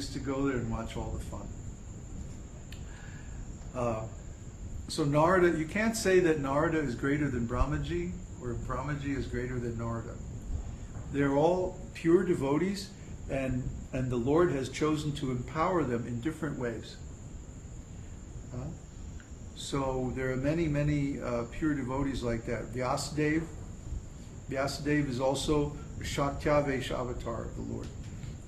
used to go there and watch all the fun. So Narada, you can't say that Narada is greater than Brahmaji, or Brahmaji is greater than Narada. They're all pure devotees, and the Lord has chosen to empower them in different ways. So there are many, many pure devotees like that. Vyasadeva is also a Shaktyavesh avatar of the Lord.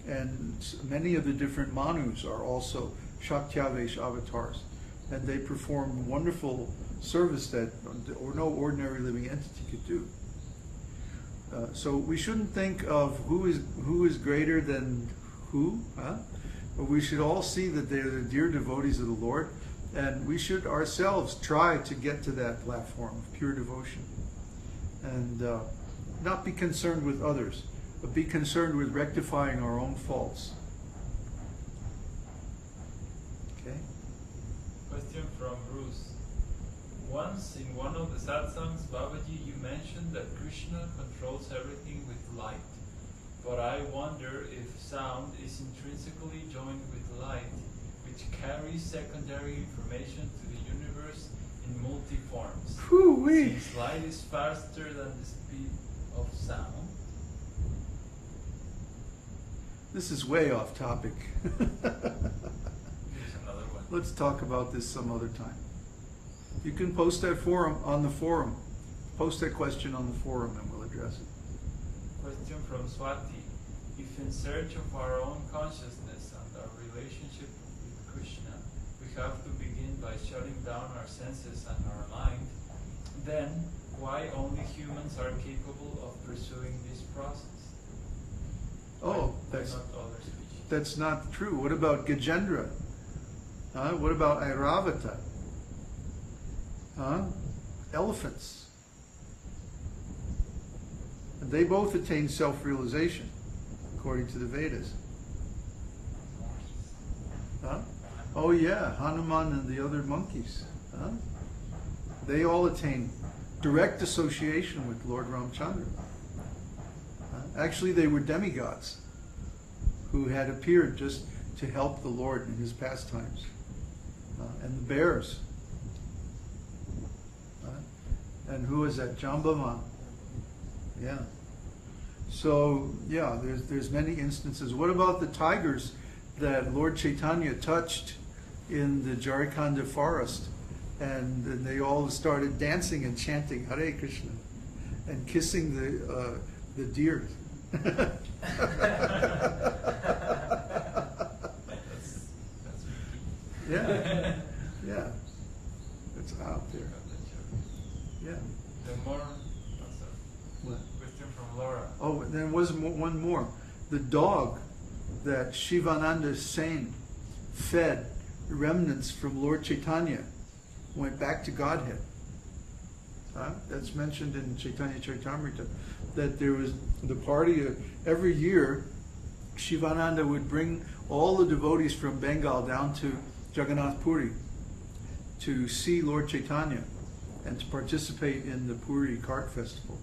And many of the different Manus are also Shaktyavesh avatars. And they perform wonderful service that no ordinary living entity could do. So we shouldn't think of who is greater than who, but we should all see that they're the dear devotees of the Lord, and we should ourselves try to get to that platform of pure devotion, and not be concerned with others, but be concerned with rectifying our own faults. Okay? Question from Bruce. Once in one of the satsangs, Babaji, you mentioned that Krishna controls everything with light. But I wonder if sound is intrinsically joined with light, which carries secondary information to the universe in multi-forms. Since light is faster than the speed of sound. This is way off topic. Here's another one. Let's talk about this some other time. You can post that on the forum. Post that question on the forum and we'll address it. Question from Swati. If in search of our own consciousness and our relationship with Krishna, we have to begin by shutting down our senses and our mind, then why only humans are capable of pursuing this process? Oh, why not other species? That's not true. What about Gajendra? What about Airavata? Elephants. And they both attain self-realization, according to the Vedas. Oh yeah, Hanuman and the other monkeys. They all attain direct association with Lord Ramchandra. Actually, they were demigods who had appeared just to help the Lord in his pastimes. And the bears. And who is that? Jambama. Yeah. So, yeah, there's many instances. What about the tigers that Lord Chaitanya touched in the Jharkhand forest? And then they all started dancing and chanting Hare Krishna and kissing the deer. That's Yeah, yeah, it's out there. Yeah. The more. What? Question from Laura. Oh, there was one more. The dog that Shivananda Sain fed remnants from Lord Chaitanya went back to Godhead. That's mentioned in Chaitanya Charitamrita, that there was the party every year. Shivananda would bring all the devotees from Bengal down to Jagannath Puri to see Lord Chaitanya and to participate in the Puri Cart Festival.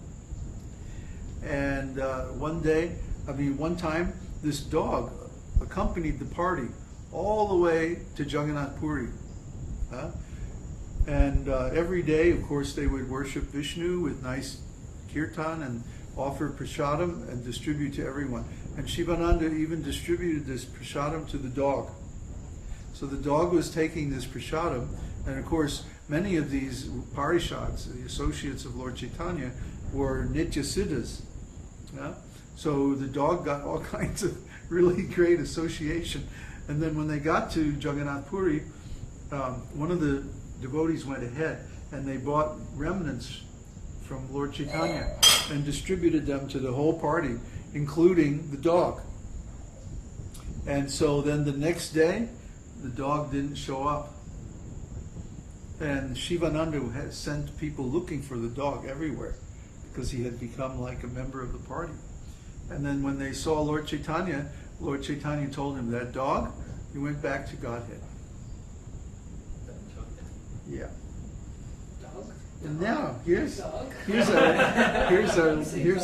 And one time, this dog accompanied the party all the way to Jagannath Puri. And every day, of course, they would worship Vishnu with nice kirtan and offer prasadam and distribute to everyone. And Shivananda even distributed this prasadam to the dog. So the dog was taking this prasadam, and of course, many of these parishads, the associates of Lord Chaitanya, were nitya siddhas. So the dog got all kinds of really great association. And then when they got to Jagannath Puri, one of the devotees went ahead and they bought remnants from Lord Chaitanya and distributed them to the whole party, including the dog. And so then the next day, the dog didn't show up. And Shivananda had sent people looking for the dog everywhere because he had become like a member of the party. And then when they saw Lord Chaitanya told him, that dog, he went back to Godhead. Yeah. Dog? And now here's Dog? here's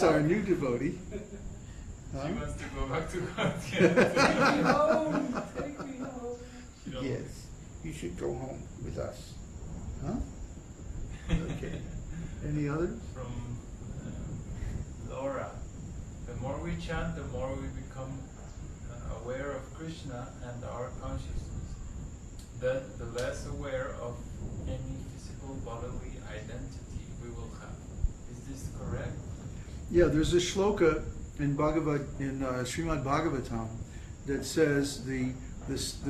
our new devotee. She wants to go back to Godhead. should go home with us. Huh? Okay. Any others? From Laura. The more we chant, the more we become aware of Krishna and our consciousness. Then the less aware of any physical bodily identity we will have. Is this correct? Yeah, there's a shloka in Srimad Bhagavatam that says the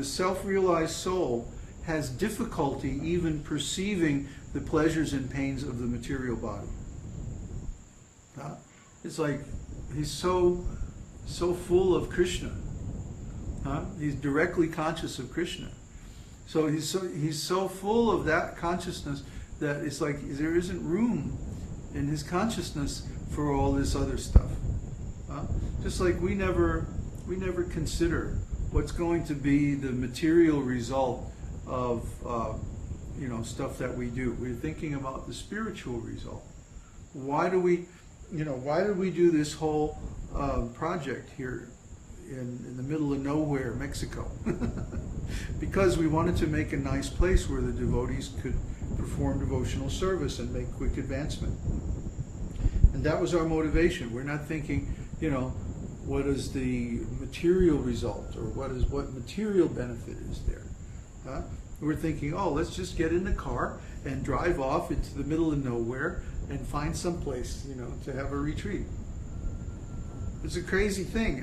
self-realized soul has difficulty even perceiving the pleasures and pains of the material body. It's like he's so full of Krishna. He's directly conscious of Krishna. So he's so full of that consciousness that it's like there isn't room in his consciousness for all this other stuff. Just like we never consider what's going to be the material result of stuff that we do. We're thinking about the spiritual result. Why do we do this whole project here in the middle of nowhere, Mexico? Because we wanted to make a nice place where the devotees could perform devotional service and make quick advancement. And that was our motivation. We're not thinking, what is the material result or what material benefit is there. We're thinking, let's just get in the car and drive off into the middle of nowhere and find some place, to have a retreat. It's a crazy thing,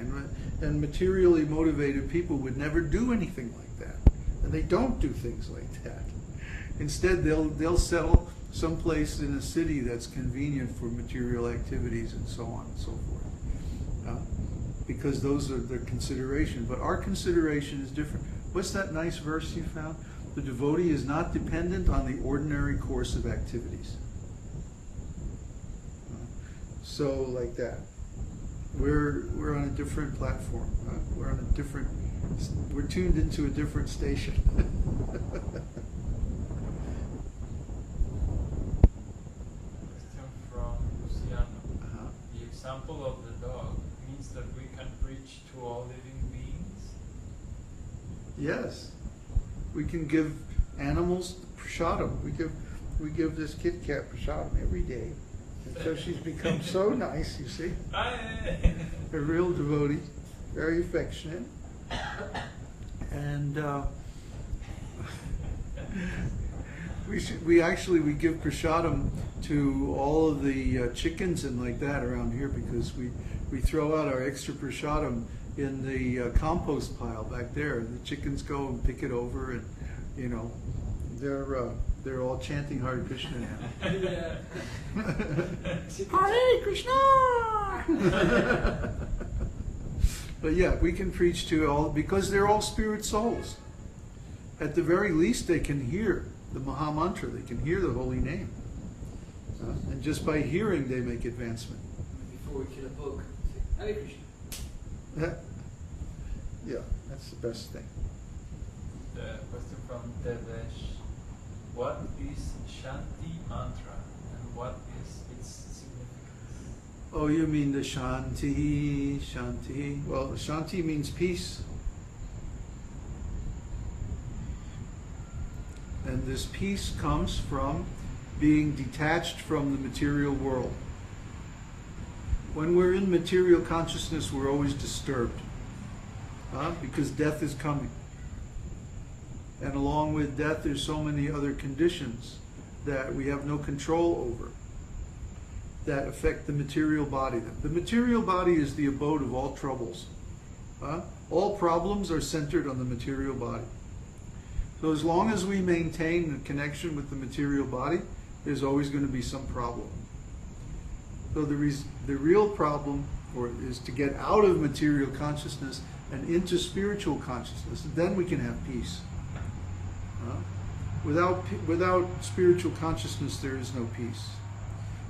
and materially motivated people would never do anything like that, and they don't do things like that. Instead, they'll settle someplace in a city that's convenient for material activities and so on and so forth, because those are their consideration. But our consideration is different. What's that nice verse you found? The devotee is not dependent on the ordinary course of activities. So like that. We're on a different platform. We're tuned into a different station. Question from Luciano. The example of the dog means that we can preach to all living beings? Yes. We can give animals prasadam. We give this Kit Kat prasadam every day. And so she's become so nice, you see. A real devotee, very affectionate. And we give prasadam to all of the chickens and like that around here, because we throw out our extra prasadam in the compost pile back there, and the chickens go and pick it over, and they're all chanting Hare Krishna now. Hare Krishna! But yeah, we can preach to all, because they're all spirit souls. At the very least, they can hear the Maha Mantra, they can hear the holy name. And just by hearing, they make advancement. Before we kill a bug, say, Hare Krishna. Yeah, that's the best thing. The question from Devesh. What is Shanti Mantra and what is its significance? Oh, you mean the Shanti, Shanti. Well, Shanti means peace. And this peace comes from being detached from the material world. When we're in material consciousness, we're always disturbed, because death is coming. And along with death, there's so many other conditions that we have no control over that affect the material body. The material body is the abode of all troubles. All problems are centered on the material body. So as long as we maintain a connection with the material body, there's always going to be some problem. So the real problem is to get out of material consciousness and into spiritual consciousness, and then we can have peace. Without spiritual consciousness, there is no peace.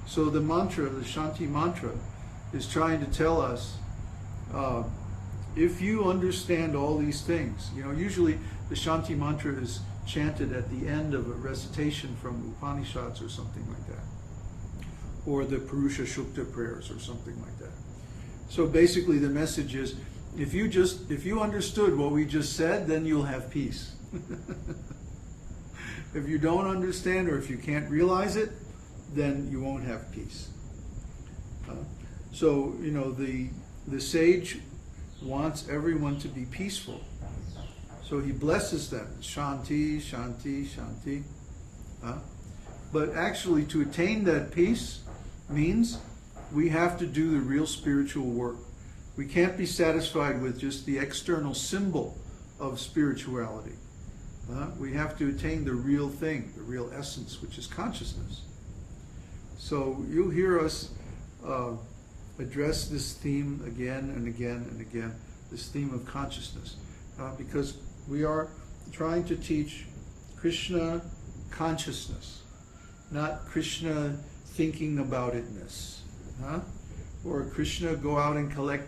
So the mantra, the Shanti mantra, is trying to tell us, if you understand all these things, usually the Shanti mantra is chanted at the end of a recitation from Upanishads or something like that, or the Purusha Shukta prayers or something like that. So basically the message is, if you understood what we just said, then you'll have peace. If you don't understand or if you can't realize it, then you won't have peace. So, the sage wants everyone to be peaceful. So he blesses them. Shanti, Shanti, Shanti. But actually, to attain that peace means we have to do the real spiritual work. We can't be satisfied with just the external symbol of spirituality. We have to attain the real thing, the real essence, which is consciousness. So you'll hear us address this theme again and again and again, this theme of consciousness, because we are trying to teach Krishna consciousness, not Krishna thinking about itness, or Krishna go out and collect